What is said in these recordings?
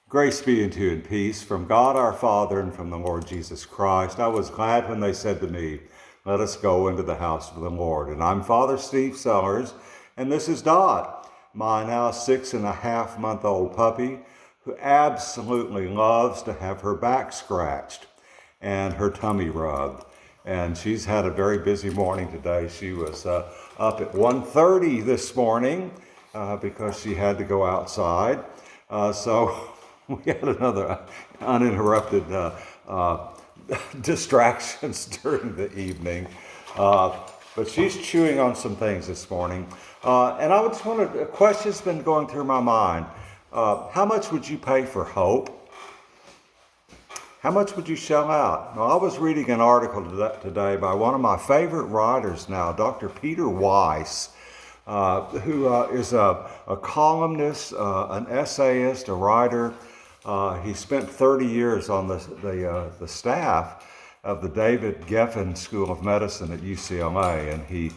Grace be unto you and peace from God our Father and from the Lord Jesus Christ. I was glad when they said to me, let us go into the house of the Lord. And I'm Father Steve Sellers, and this is Dot, my now 6.5-month-old puppy, who absolutely loves to have her back scratched and her tummy rubbed. And she's had a very busy morning today. She was up at 1:30 this morning because she had to go outside. So we had another uninterrupted distractions during the evening. But she's chewing on some things this morning. And I just wondered, a question's been going through my mind. How much would you pay for hope? How much would you shell out? Now, I was reading an article today by one of my favorite writers now, Dr. Peter Weiss, who is a columnist, an essayist, a writer. He spent 30 years on the staff of the David Geffen School of Medicine at UCLA, and he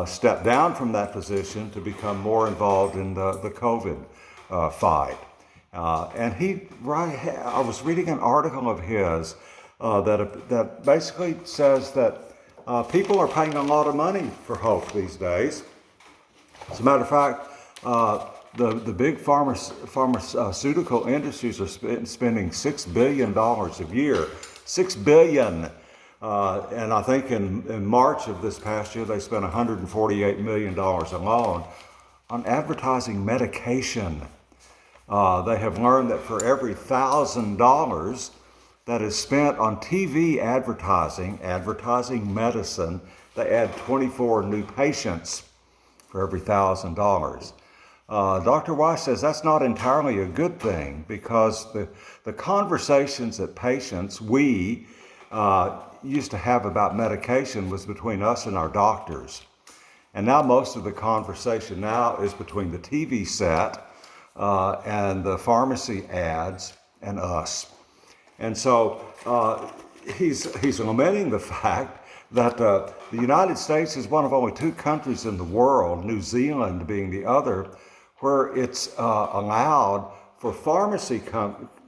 stepped down from that position to become more involved in the COVID fight. And I was reading an article of his that basically says that people are paying a lot of money for hope these days. As a matter of fact, the big pharmaceutical industries are spending $6 billion a year. $6 billion. And I think in March of this past year, they spent $148 million alone on advertising medication. They have learned that for every $1,000 that is spent on TV advertising medicine, they add 24 new patients for every $1,000. Dr. Weiss says that's not entirely a good thing because the conversations that we used to have about medication was between us and our doctors. And now most of the conversation now is between the TV set and the pharmacy ads and us. And so he's lamenting the fact that the United States is one of only 2 countries in the world, New Zealand being the other, where it's allowed for pharmacy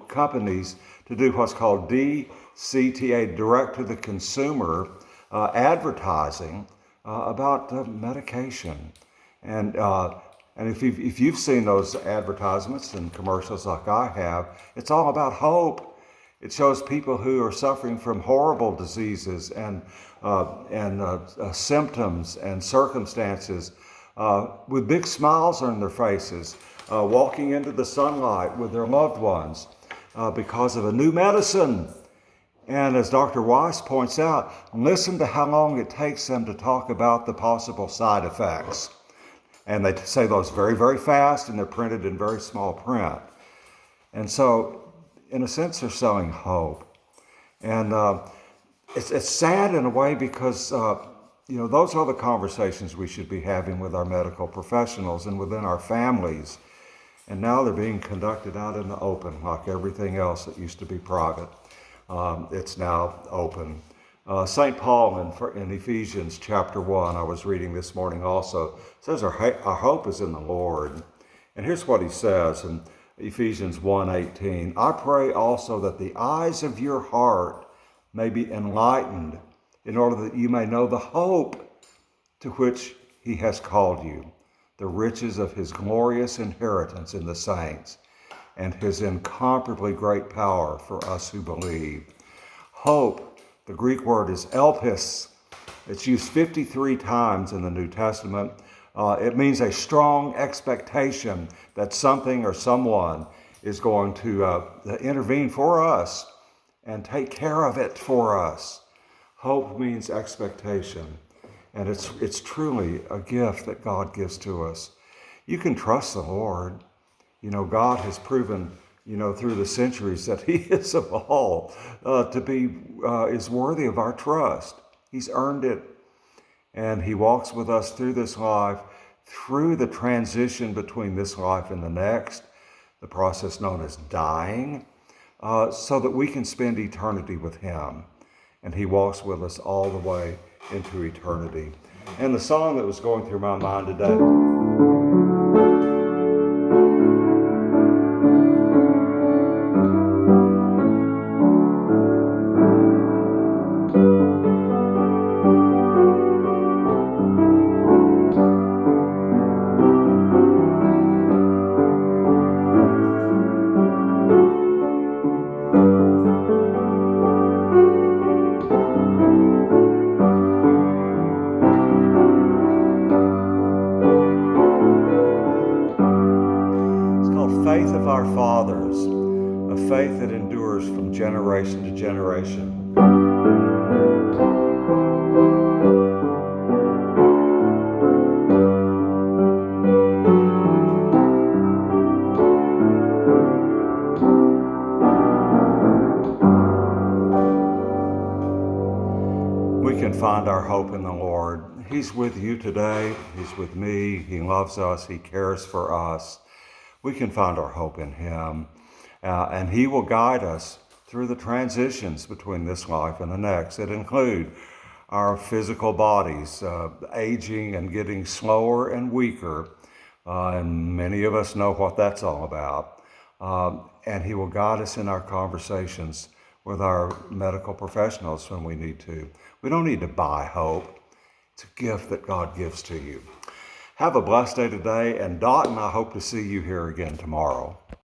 companies to do what's called DCTA, direct to the consumer advertising about medication. And if you've seen those advertisements and commercials like I have, it's all about hope. It shows people who are suffering from horrible diseases and symptoms and circumstances with big smiles on their faces, walking into the sunlight with their loved ones because of a new medicine. And as Dr. Weiss points out, listen to how long it takes them to talk about the possible side effects. And they say those very, very fast, and they're printed in very small print. And so, in a sense, they're selling hope. And it's sad in a way because, those are the conversations we should be having with our medical professionals and within our families. And now they're being conducted out in the open, like everything else that used to be private. It's now open. St. Paul in Ephesians chapter 1, I was reading this morning also, says our hope is in the Lord. And here's what he says in Ephesians 1:18. I pray also that the eyes of your heart may be enlightened in order that you may know the hope to which he has called you, the riches of his glorious inheritance in the saints, and his incomparably great power for us who believe. Hope. The Greek word is elpis. It's used 53 times in the New Testament. It means a strong expectation that something or someone is going to intervene for us and take care of it for us. Hope means expectation, and it's truly a gift that God gives to us. You can trust the Lord. God has proven through the centuries that he is of all is worthy of our trust. He's earned it. And he walks with us through this life, through the transition between this life and the next, the process known as dying, so that we can spend eternity with him. And he walks with us all the way into eternity. And the song that was going through my mind today of our fathers, a faith that endures from generation to generation. We can find our hope in the Lord. He's with you today. He's with me. He loves us. He cares for us. We can find our hope in Him. And He will guide us through the transitions between this life and the next that include our physical bodies aging and getting slower and weaker. And many of us know what that's all about. And He will guide us in our conversations with our medical professionals when we need to. We don't need to buy hope. It's a gift that God gives to you. Have a blessed day today, and Dot and I hope to see you here again tomorrow.